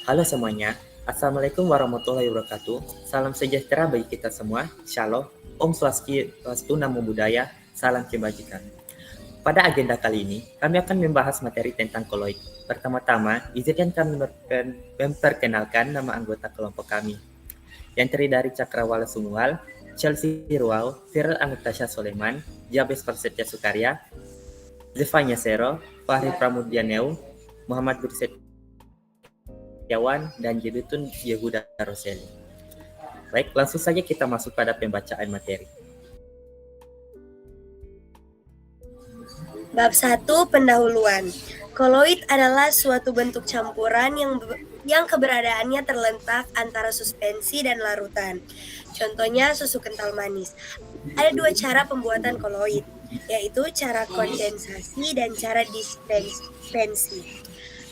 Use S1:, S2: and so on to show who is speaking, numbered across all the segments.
S1: Halo semuanya, Assalamualaikum warahmatullahi wabarakatuh. Salam sejahtera bagi kita semua. Shalom, Om Swastiastu, Namo Buddhaya, salam kebajikan. Pada agenda kali ini, kami akan membahas materi tentang koloid. Pertama-tama, izinkan kami memperkenalkan nama anggota kelompok kami, yang terdiri dari Cakrawala Sumual, Chelsea Ruau, Firl Angutasya Soleman, Jabes Prasetya Sukarya, Zefanya Sero, Fahri Pramudianeu, Muhammad Budi Setiawan, dan Jedutun Yehuda Roseli. Baik, langsung saja kita masuk pada pembacaan materi.
S2: Bab 1. Pendahuluan. Koloid adalah suatu bentuk campuran yang keberadaannya terletak antara suspensi dan larutan. Contohnya susu kental manis. Ada dua cara pembuatan koloid, yaitu cara kondensasi dan cara dispersi.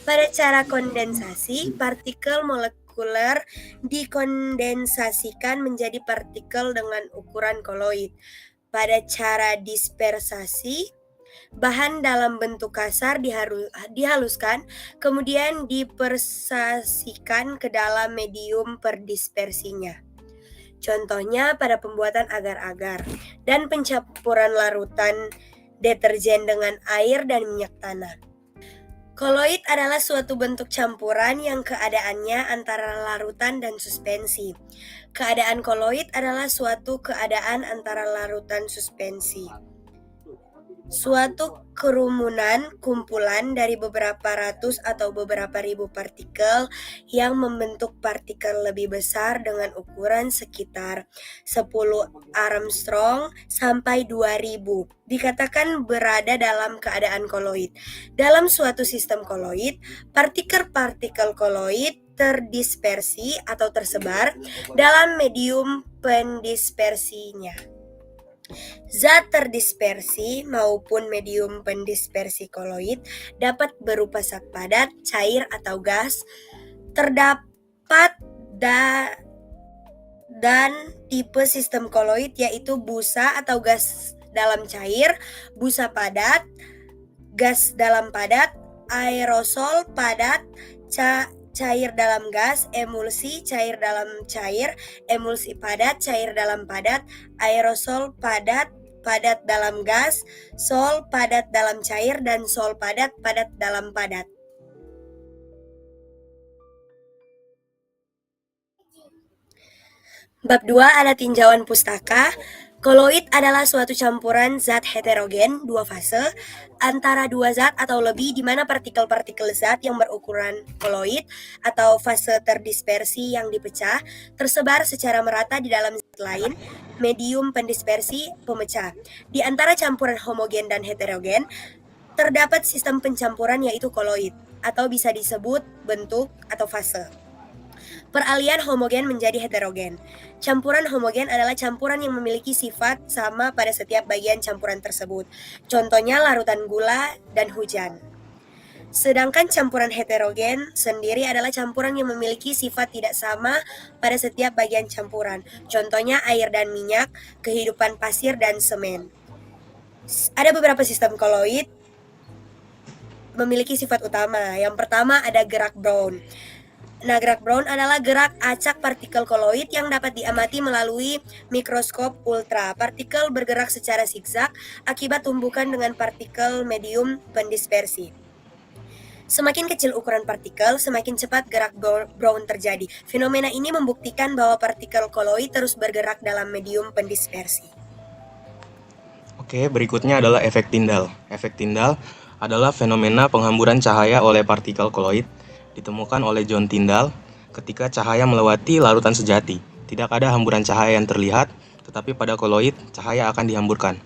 S2: Pada cara kondensasi, partikel molekuler dikondensasikan menjadi partikel dengan ukuran koloid. Pada cara dispersasi, bahan dalam bentuk kasar dihaluskan, kemudian dipersasikan ke dalam medium perdispersinya. Contohnya pada pembuatan agar-agar dan pencampuran larutan deterjen dengan air dan minyak tanah. Koloid adalah suatu bentuk campuran yang keadaannya antara larutan dan suspensi. Keadaan koloid adalah suatu keadaan antara larutan suspensi. Suatu kerumunan kumpulan dari beberapa ratus atau beberapa ribu partikel yang membentuk partikel lebih besar dengan ukuran sekitar 10 Armstrong sampai 2000 dikatakan berada dalam keadaan koloid. Dalam suatu sistem koloid, partikel-partikel koloid terdispersi atau tersebar dalam medium pendispersinya. Zat terdispersi maupun medium pendispersi koloid dapat berupa zat padat, cair, atau gas. Terdapat dan tipe sistem koloid yaitu busa atau gas dalam cair, busa padat, gas dalam padat, aerosol padat, cair dalam gas, emulsi, cair dalam cair, emulsi padat, cair dalam padat, aerosol padat, padat dalam gas, sol padat dalam cair, dan sol padat, padat dalam padat. Bab 2 ada tinjauan pustaka. Koloid adalah suatu campuran zat heterogen dua fase antara dua zat atau lebih di mana partikel-partikel zat yang berukuran koloid atau fase terdispersi yang dipecah tersebar secara merata di dalam zat lain, medium pendispersi pemecah. Di antara campuran homogen dan heterogen terdapat sistem pencampuran yaitu koloid atau bisa disebut bentuk atau fase. Peralihan homogen menjadi heterogen. Campuran homogen adalah campuran yang memiliki sifat sama pada setiap bagian campuran tersebut. Contohnya larutan gula dan hujan. Sedangkan campuran heterogen sendiri adalah campuran yang memiliki sifat tidak sama pada setiap bagian campuran. Contohnya air dan minyak, kehidupan pasir dan semen. Ada beberapa sistem koloid memiliki sifat utama. Yang pertama ada gerak Brown. Nah, gerak Brown adalah gerak acak partikel koloid yang dapat diamati melalui mikroskop ultra. Partikel bergerak secara zigzag akibat tumbukan dengan partikel medium pendispersi. Semakin kecil ukuran partikel, semakin cepat gerak Brown terjadi. Fenomena ini membuktikan bahwa partikel koloid terus bergerak dalam medium pendispersi.
S3: Oke, berikutnya adalah efek Tyndall. Efek Tyndall adalah fenomena penghamburan cahaya oleh partikel koloid ditemukan oleh John Tyndall ketika cahaya melewati larutan sejati. Tidak ada hamburan cahaya yang terlihat, tetapi pada koloid cahaya akan dihamburkan.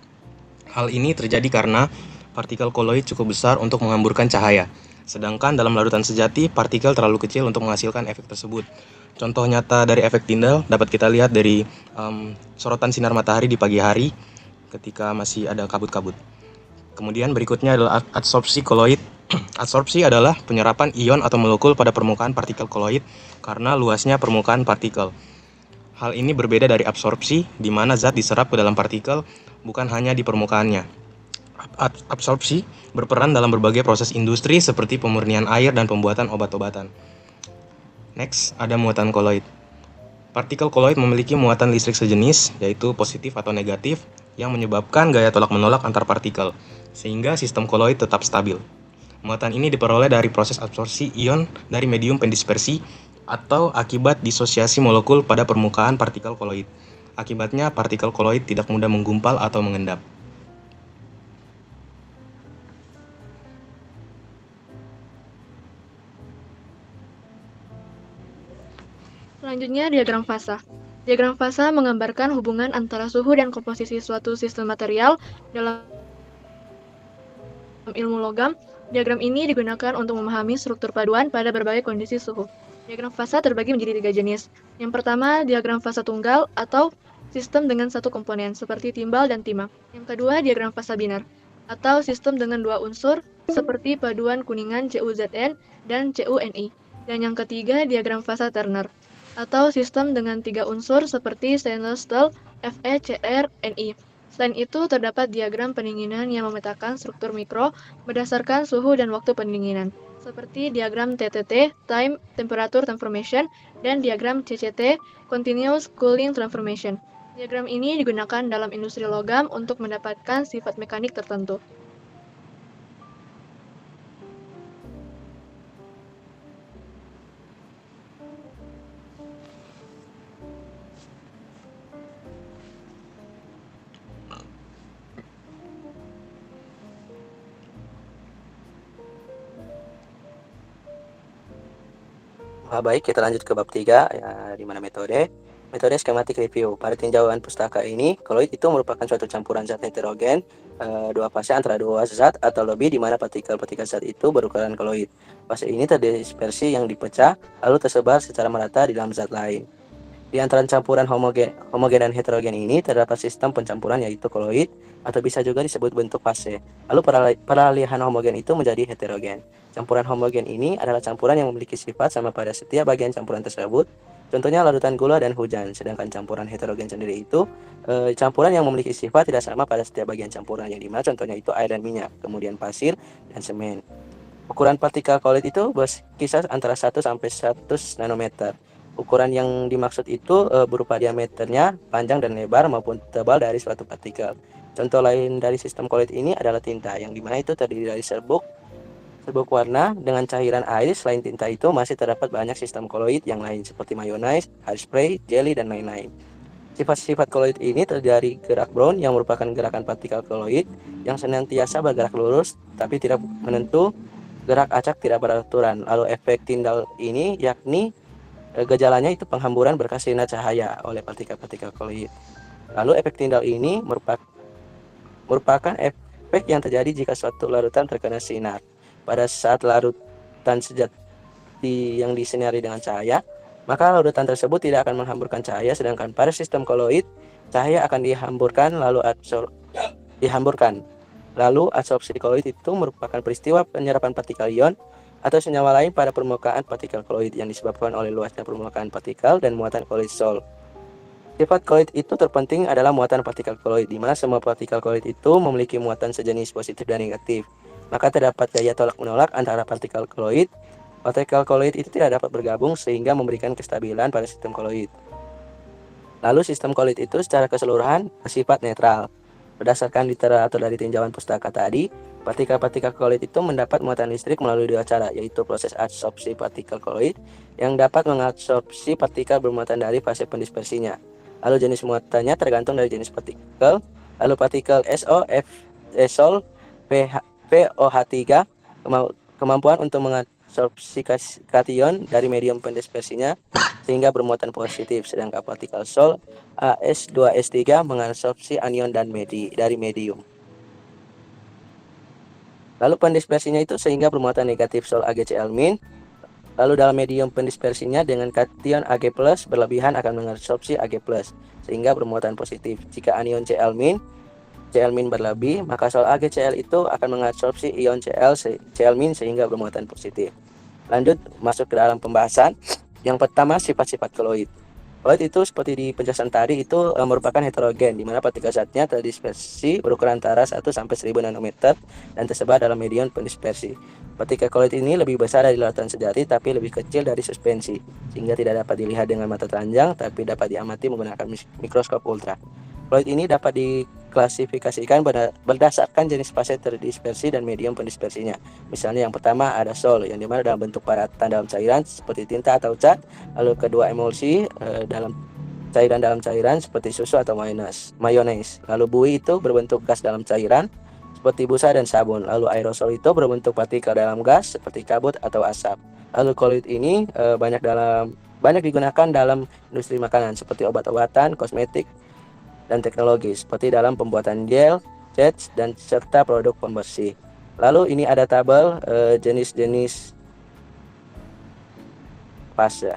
S3: Hal ini terjadi karena partikel koloid cukup besar untuk menghamburkan cahaya, sedangkan dalam larutan sejati partikel terlalu kecil untuk menghasilkan efek tersebut. Contoh nyata dari efek Tyndall dapat kita lihat dari sorotan sinar matahari di pagi hari ketika masih ada kabut-kabut. Kemudian berikutnya adalah adsorpsi koloid. Adsorpsi adalah penyerapan ion atau molekul pada permukaan partikel koloid karena luasnya permukaan partikel. Hal ini berbeda dari absorpsi, di mana zat diserap ke dalam partikel bukan hanya di permukaannya. Absorpsi berperan dalam berbagai proses industri seperti pemurnian air dan pembuatan obat-obatan. Next, ada muatan koloid. Partikel koloid memiliki muatan listrik sejenis, yaitu positif atau negatif, yang menyebabkan gaya tolak-menolak antar partikel, sehingga sistem koloid tetap stabil. Muatan ini diperoleh dari proses absorpsi ion dari medium pendispersi atau akibat disosiasi molekul pada permukaan partikel koloid. Akibatnya, partikel koloid tidak mudah menggumpal atau mengendap.
S4: Selanjutnya, diagram fasa. Diagram fasa menggambarkan hubungan antara suhu dan komposisi suatu sistem material dalam ilmu logam. Diagram ini digunakan untuk memahami struktur paduan pada berbagai kondisi suhu. Diagram fasa terbagi menjadi 3 jenis. Yang pertama, diagram fasa tunggal atau sistem dengan satu komponen, seperti timbal dan timah. Yang kedua, diagram fasa binar, atau sistem dengan 2 unsur, seperti paduan kuningan CuZn dan CuNi. Dan yang ketiga, diagram fasa Turner, atau sistem dengan 3 unsur seperti stainless steel, FeCrNi. Selain itu, terdapat diagram pendinginan yang memetakan struktur mikro berdasarkan suhu dan waktu pendinginan, seperti diagram TTT, Time Temperature Transformation, dan diagram CCT, Continuous Cooling Transformation. Diagram ini digunakan dalam industri logam untuk mendapatkan sifat mekanik tertentu.
S5: Baik, kita lanjut ke bab 3, ya, di mana metode skematik review. Pada tinjauan pustaka ini, koloid itu merupakan suatu campuran zat heterogen dua fase antara dua zat atau lebih, di mana partikel-partikel zat itu berukuran koloid. Fase ini terdispersi yang dipecah lalu tersebar secara merata di dalam zat lain. Di antara campuran homogen dan heterogen ini terdapat sistem pencampuran, yaitu koloid, atau bisa juga disebut bentuk fase. Lalu peralihan homogen itu menjadi heterogen. Campuran homogen ini adalah campuran yang memiliki sifat sama pada setiap bagian campuran tersebut. Contohnya larutan gula dan hujan. Sedangkan campuran heterogen sendiri itu campuran yang memiliki sifat tidak sama pada setiap bagian campuran, yang dimana contohnya itu air dan minyak, kemudian pasir dan semen. Ukuran partikel koloid itu berkisar antara 1 sampai 100 nanometer. Ukuran yang dimaksud itu berupa diameternya, panjang dan lebar maupun tebal dari suatu partikel. Contoh lain dari sistem koloid ini adalah tinta, yang dimana itu terdiri dari serbuk warna dengan cairan air. Selain tinta itu masih terdapat banyak sistem koloid yang lain seperti mayonnaise, hairspray, jelly, dan lain-lain. Sifat-sifat koloid ini terjadi gerak Brown, yang merupakan gerakan partikel koloid yang senantiasa bergerak lurus tapi tidak menentu, gerak acak tidak beraturan. Lalu efek Tyndall ini yakni gejalanya itu penghamburan berkas sinar cahaya oleh partikel-partikel koloid. Lalu efek Tyndall ini merupakan efek yang terjadi jika suatu larutan terkena sinar. Pada saat larutan sejati yang disinari dengan cahaya, maka larutan tersebut tidak akan menghamburkan cahaya, sedangkan pada sistem koloid, cahaya akan dihamburkan lalu absorpsi koloid itu merupakan peristiwa penyerapan partikel ion atau senyawa lain pada permukaan partikel koloid yang disebabkan oleh luasnya permukaan partikel dan muatan koloid Sol. Sifat koloid itu terpenting adalah muatan partikel koloid, di mana semua partikel koloid itu memiliki muatan sejenis positif dan negatif. Maka terdapat gaya tolak-menolak antara partikel koloid. Partikel koloid itu tidak dapat bergabung sehingga memberikan kestabilan pada sistem koloid. Lalu sistem koloid itu secara keseluruhan bersifat netral. Berdasarkan literatur dari tinjauan pustaka tadi, partikel-partikel koloid itu mendapat muatan listrik melalui 2 cara, yaitu proses adsorpsi partikel koloid yang dapat mengabsorpsi partikel bermuatan dari fase pendispersinya. Lalu jenis muatannya tergantung dari jenis partikel. Lalu partikel SO, Sol, POH3, kemampuan untuk mengabsorpsi kation dari medium pendispersinya sehingga bermuatan positif, sedangkan partikel Sol, As2S3, mengabsorpsi anion dari medium. Lalu pendispersinya itu sehingga bermuatan negatif Sol AgCl-. Lalu dalam medium pendispersinya dengan kation Ag+ berlebihan akan mengabsorpsi Ag+, sehingga bermuatan positif. Jika anion Cl- berlebih, maka Sol AgCl itu akan mengabsorpsi ion Cl- sehingga bermuatan positif. Lanjut masuk ke dalam pembahasan. Yang pertama, sifat-sifat koloid. Koloid itu seperti di penjelasan tadi itu merupakan heterogen, di mana partikel zatnya terdispersi berukuran antara 1 sampai 1000 nanometer dan tersebar dalam medium pendispersi. Partikel koloid ini lebih besar dari lautan sejati tapi lebih kecil dari suspensi, sehingga tidak dapat dilihat dengan mata telanjang tapi dapat diamati menggunakan mikroskop ultra. Koloid ini dapat diklasifikasikan berdasarkan jenis fase terdispersi dan medium pendispersinya. Misalnya yang pertama ada sol, yang dimana dalam bentuk paratan dalam cairan seperti tinta atau cat. Lalu kedua emulsi dalam cairan seperti susu atau mayones. Lalu bui itu berbentuk gas dalam cairan seperti busa dan sabun. Lalu aerosol itu berbentuk partikel dalam gas seperti kabut atau asap. Lalu koloid ini banyak digunakan dalam industri makanan seperti obat-obatan, kosmetik, dan teknologi seperti dalam pembuatan gel, cat, dan serta produk pembersih. Lalu ini ada tabel jenis-jenis fase.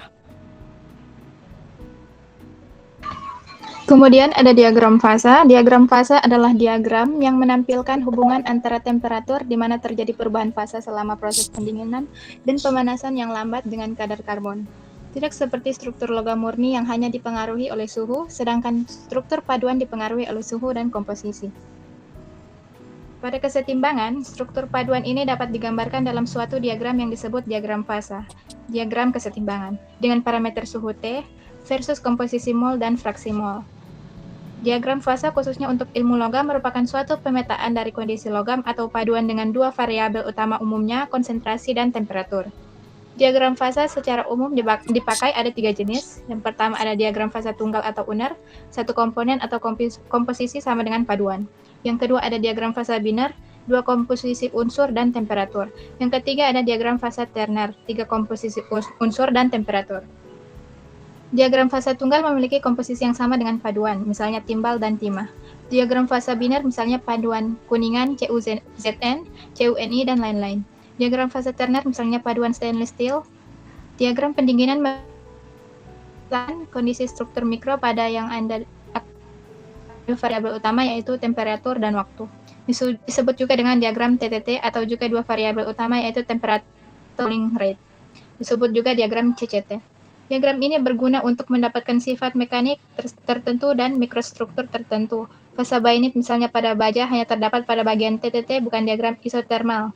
S6: Kemudian ada diagram fasa. Diagram fasa adalah diagram yang menampilkan hubungan antara temperatur di mana terjadi perubahan fasa selama proses pendinginan dan pemanasan yang lambat dengan kadar karbon. Tidak seperti struktur logam murni yang hanya dipengaruhi oleh suhu, sedangkan struktur paduan dipengaruhi oleh suhu dan komposisi. Pada kesetimbangan, struktur paduan ini dapat digambarkan dalam suatu diagram yang disebut diagram fasa, diagram kesetimbangan, dengan parameter suhu T versus komposisi mol dan fraksi mol. Diagram fasa khususnya untuk ilmu logam merupakan suatu pemetaan dari kondisi logam atau paduan dengan dua variabel utama umumnya, konsentrasi dan temperatur. Diagram fasa secara umum dipakai ada 3 jenis. Yang pertama ada diagram fasa tunggal atau uner, satu komponen atau komposisi sama dengan paduan. Yang kedua ada diagram fasa biner, 2 komposisi unsur dan temperatur. Yang ketiga ada diagram fasa terner, 3 komposisi unsur dan temperatur. Diagram fasa tunggal memiliki komposisi yang sama dengan paduan, misalnya timbal dan timah. Diagram fasa biner misalnya paduan kuningan, CuZn, CuNi, dan lain-lain. Diagram fase terner misalnya paduan stainless steel. Diagram pendinginan kondisi struktur mikro pada yang ada variabel utama yaitu temperatur dan waktu. Disebut juga dengan diagram TTT atau juga 2 variabel utama yaitu temperatur cooling rate. Disebut juga diagram CCT. Diagram ini berguna untuk mendapatkan sifat mekanik tertentu dan mikrostruktur tertentu. Fasa bainit misalnya pada baja hanya terdapat pada bagian TTT bukan diagram isotermal.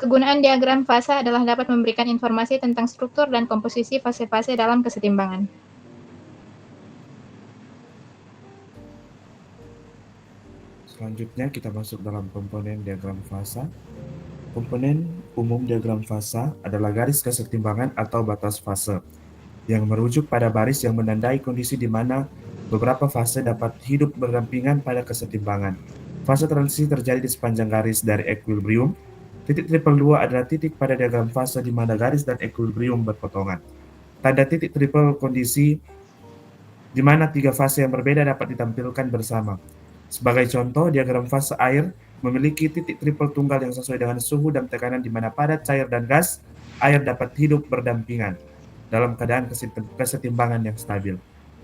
S6: Kegunaan diagram fasa adalah dapat memberikan informasi tentang struktur dan komposisi fase-fase dalam kesetimbangan.
S7: Selanjutnya kita masuk dalam komponen diagram fasa. Komponen umum diagram fasa adalah garis kesetimbangan atau batas fase yang merujuk pada baris yang menandai kondisi di mana beberapa fase dapat hidup berdampingan pada kesetimbangan. Fase transisi terjadi di sepanjang garis dari equilibrium. Titik triple 2 adalah titik pada diagram fase di mana garis dan equilibrium berpotongan. Tanda titik triple kondisi di mana 3 fase yang berbeda dapat ditampilkan bersama. Sebagai contoh, diagram fase air memiliki titik triple tunggal yang sesuai dengan suhu dan tekanan di mana pada cair dan gas, air dapat hidup berdampingan dalam keadaan kesetimbangan yang stabil.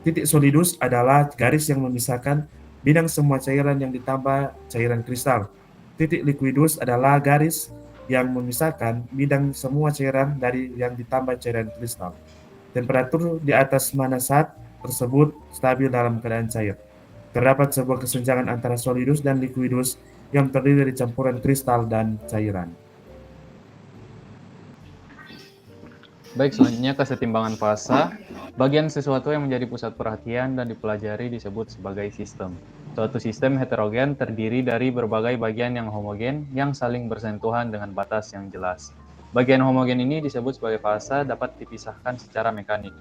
S7: Titik solidus adalah garis yang memisahkan bidang semua cairan yang ditambah cairan kristal. Titik liquidus adalah garis yang memisahkan bidang semua cairan dari yang ditambah cairan kristal. Temperatur di atas mana saat tersebut stabil dalam keadaan cair. Terdapat sebuah kesenjangan antara solidus dan liquidus yang terdiri dari campuran kristal dan cairan.
S8: Baik, selanjutnya kesetimbangan fasa. Bagian sesuatu yang menjadi pusat perhatian dan dipelajari disebut sebagai sistem. Suatu sistem heterogen terdiri dari berbagai bagian yang homogen yang saling bersentuhan dengan batas yang jelas. Bagian homogen ini disebut sebagai fasa dapat dipisahkan secara mekanik.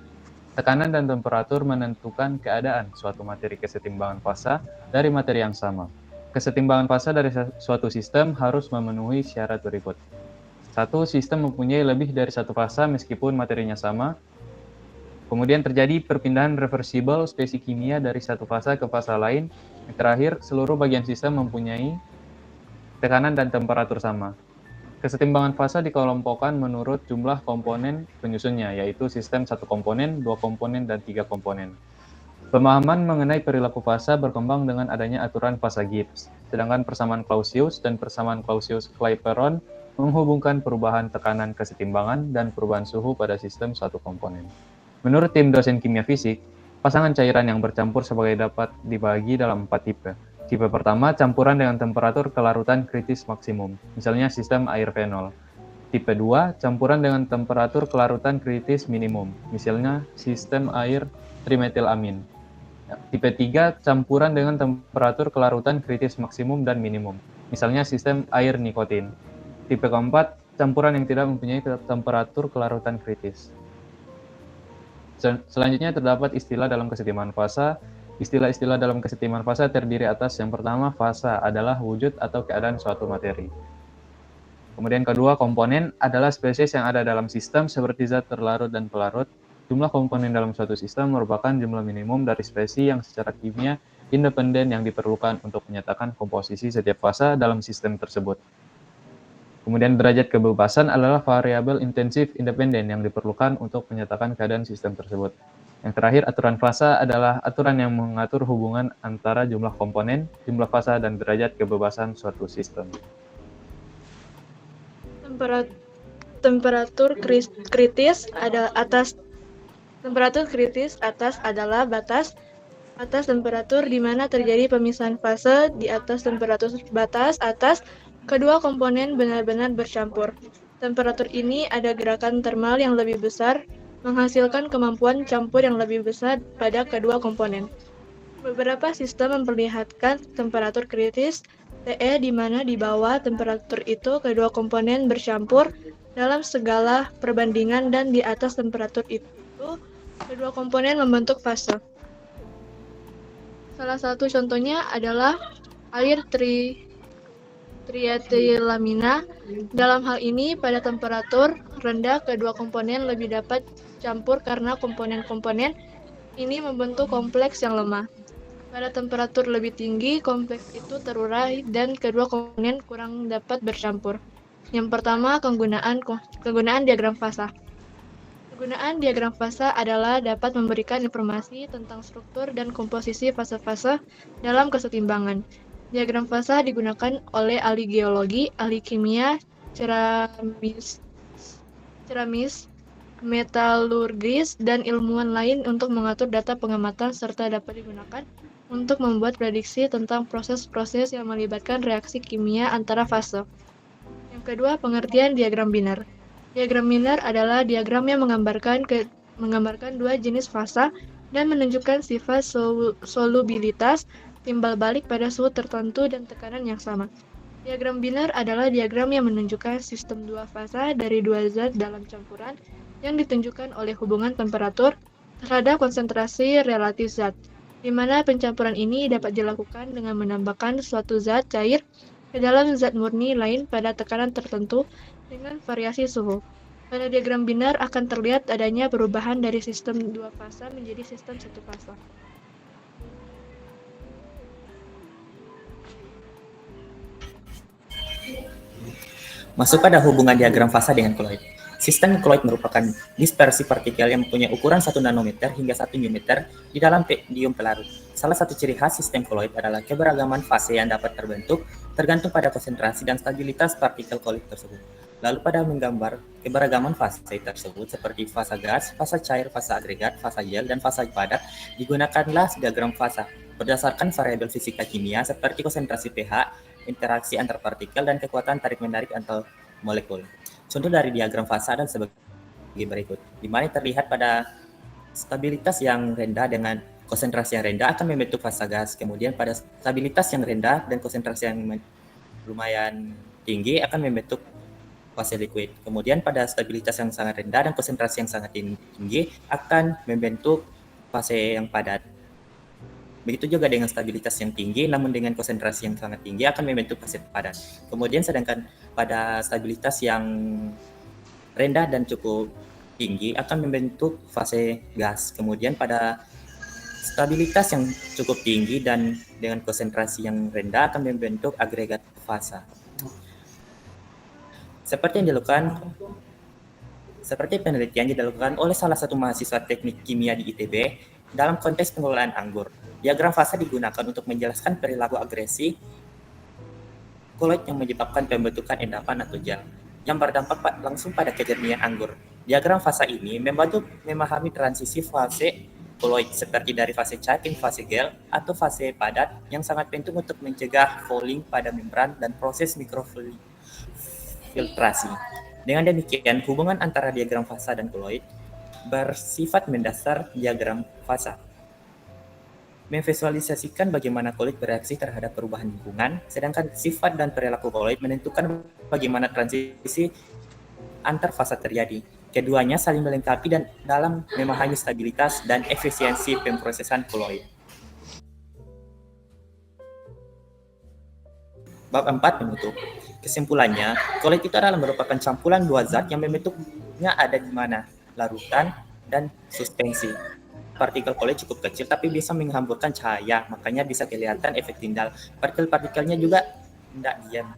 S8: Tekanan dan temperatur menentukan keadaan suatu materi kesetimbangan fasa dari materi yang sama. Kesetimbangan fasa dari suatu sistem harus memenuhi syarat berikut. 1. Sistem mempunyai lebih dari satu fasa meskipun materinya sama. Kemudian terjadi perpindahan reversibel spesies kimia dari satu fasa ke fasa lain. Yang terakhir, seluruh bagian sistem mempunyai tekanan dan temperatur sama. Kesetimbangan fasa dikelompokkan menurut jumlah komponen penyusunnya, yaitu sistem 1 komponen, 2 komponen, dan 3 komponen. Pemahaman mengenai perilaku fasa berkembang dengan adanya aturan fasa Gibbs, sedangkan persamaan Clausius dan persamaan Clausius-Clapeyron menghubungkan perubahan tekanan kesetimbangan dan perubahan suhu pada sistem 1 komponen. Menurut tim dosen kimia fisik, Pasangan cairan yang bercampur sebagai dapat dibagi dalam 4 tipe. Tipe pertama, campuran dengan temperatur kelarutan kritis maksimum, misalnya sistem air fenol. Tipe 2, campuran dengan temperatur kelarutan kritis minimum, misalnya sistem air trimetilamin. Tipe 3, campuran dengan temperatur kelarutan kritis maksimum dan minimum, misalnya sistem air nikotin. Tipe keempat, campuran yang tidak mempunyai temperatur kelarutan kritis. Selanjutnya terdapat istilah dalam kesetimbangan fasa. Istilah-istilah dalam kesetimbangan fasa terdiri atas yang pertama, fasa adalah wujud atau keadaan suatu materi. Kemudian kedua, komponen adalah spesies yang ada dalam sistem seperti zat terlarut dan pelarut. Jumlah komponen dalam suatu sistem merupakan jumlah minimum dari spesies yang secara kimia independen yang diperlukan untuk menyatakan komposisi setiap fasa dalam sistem tersebut. Kemudian derajat kebebasan adalah variabel intensif independen yang diperlukan untuk menyatakan keadaan sistem tersebut. Yang terakhir, aturan fasa adalah aturan yang mengatur hubungan antara jumlah komponen, jumlah fasa, dan derajat kebebasan suatu sistem.
S4: Temperatur kritis adalah batas temperatur di mana terjadi pemisahan fase di atas temperatur batas atas kedua komponen benar-benar bercampur. Temperatur ini ada gerakan termal yang lebih besar, menghasilkan kemampuan campur yang lebih besar pada kedua komponen. Beberapa sistem memperlihatkan temperatur kritis TE di mana di bawah temperatur itu kedua komponen bercampur dalam segala perbandingan dan di atas temperatur itu kedua komponen membentuk fase. Salah satu contohnya adalah air trietilamina. Dalam hal ini, pada temperatur rendah, kedua komponen lebih dapat campur karena komponen-komponen ini membentuk kompleks yang lemah. Pada temperatur lebih tinggi, kompleks itu terurai dan kedua komponen kurang dapat bercampur. Yang pertama, kegunaan diagram fasa. Kegunaan diagram fasa adalah dapat memberikan informasi tentang struktur dan komposisi fase-fase dalam kesetimbangan. Diagram fasa digunakan oleh ahli geologi, ahli kimia, ceramis, metalurgis, dan ilmuwan lain untuk mengatur data pengamatan serta dapat digunakan untuk membuat prediksi tentang proses-proses yang melibatkan reaksi kimia antara fase. Yang kedua, pengertian diagram biner. Diagram biner adalah diagram yang menggambarkan dua jenis fasa dan menunjukkan sifat solubilitas, timbal balik pada suhu tertentu dan tekanan yang sama. Diagram biner adalah diagram yang menunjukkan sistem dua fasa dari dua zat dalam campuran yang ditunjukkan oleh hubungan temperatur terhadap konsentrasi relatif zat, di mana pencampuran ini dapat dilakukan dengan menambahkan suatu zat cair ke dalam zat murni lain pada tekanan tertentu dengan variasi suhu. Pada diagram biner akan terlihat adanya perubahan dari sistem dua fasa menjadi sistem satu fasa.
S1: Masuk pada hubungan diagram fasa dengan koloid. Sistem koloid merupakan dispersi partikel yang mempunyai ukuran 1 nanometer hingga 1 mm di dalam medium pelarut. Salah satu ciri khas sistem koloid adalah keberagaman fase yang dapat terbentuk tergantung pada konsentrasi dan stabilitas partikel koloid tersebut. Lalu pada menggambar keberagaman fase tersebut seperti fasa gas, fasa cair, fasa agregat, fasa gel, dan fasa padat, digunakanlah diagram fasa berdasarkan variabel fisika kimia seperti konsentrasi pH, interaksi antar partikel, dan kekuatan tarik-menarik antar molekul. Contoh dari diagram fasa adalah sebagai berikut, di mana terlihat pada stabilitas yang rendah dengan konsentrasi yang rendah akan membentuk fasa gas, kemudian pada stabilitas yang rendah dan konsentrasi yang lumayan tinggi akan membentuk fase liquid, kemudian pada stabilitas yang sangat rendah dan konsentrasi yang sangat tinggi akan membentuk fase yang padat. Begitu juga dengan stabilitas yang tinggi, namun dengan konsentrasi yang sangat tinggi akan membentuk fase padat. Kemudian sedangkan pada stabilitas yang rendah dan cukup tinggi akan membentuk fase gas. Kemudian pada stabilitas yang cukup tinggi dan dengan konsentrasi yang rendah akan membentuk agregat fasa. Seperti penelitian dilakukan oleh salah satu mahasiswa teknik kimia di ITB dalam konteks pengelolaan anggur. Diagram fasa digunakan untuk menjelaskan perilaku agresi koloid yang menyebabkan pembentukan endapan atau gel yang berdampak langsung pada kejernihan anggur. Diagram fasa ini membantu memahami transisi fase koloid seperti dari fase cair ke fase gel atau fase padat yang sangat penting untuk mencegah fouling pada membran dan proses mikrofiltrasi. Dengan demikian, hubungan antara diagram fasa dan koloid bersifat mendasar diagram fasa. Memvisualisasikan bagaimana koloid bereaksi terhadap perubahan lingkungan, sedangkan sifat dan perilaku koloid menentukan bagaimana transisi antar fasa terjadi. Keduanya saling melengkapi dan dalam memahami stabilitas dan efisiensi pemrosesan koloid. Bab 4 penutup. Kesimpulannya, koloid itu adalah merupakan campuran dua zat yang membentuknya ada di mana? Larutan dan suspensi. Partikel koloid cukup kecil tapi bisa menghamburkan cahaya, makanya bisa kelihatan efek tindal. Partikel-partikelnya juga tidak diam,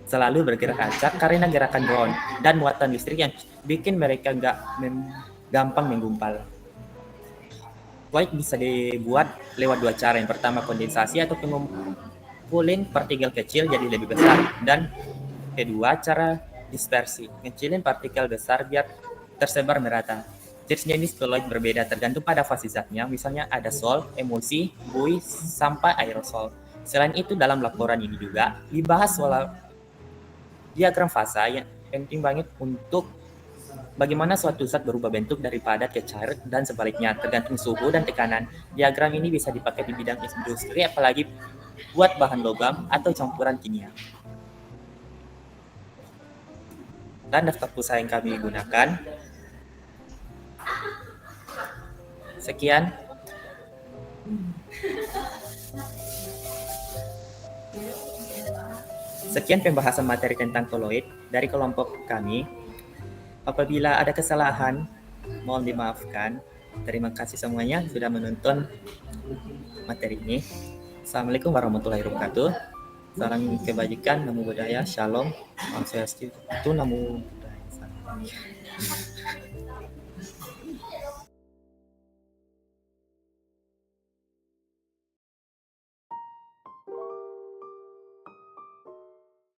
S1: selalu bergerak acak karena gerakan ground dan muatan listrik yang bikin mereka gampang menggumpal. Koloid bisa dibuat lewat dua cara. Yang pertama kondensasi atau pengumpulan partikel kecil jadi lebih besar, dan kedua cara dispersi, ngecilin partikel besar biar tersebar merata. Jenis koloid berbeda tergantung pada fase zatnya, misalnya ada sol, emulsi, buoy, sampai aerosol. Selain itu dalam laporan ini juga dibahas soal diagram fasa yang penting banget untuk bagaimana suatu zat berubah bentuk dari padat ke cair dan sebaliknya tergantung suhu dan tekanan. Diagram ini bisa dipakai di bidang industri apalagi buat bahan logam atau campuran kimia. Dan daftar pulsa yang kami gunakan. Sekian. Sekian pembahasan materi tentang koloid dari kelompok kami. Apabila ada kesalahan, mohon dimaafkan. Terima kasih semuanya sudah menonton materi ini. Assalamualaikum warahmatullahi wabarakatuh. Salam kebajikan, namo buddhaya, shalom, om swastiastu, namo buddhaya.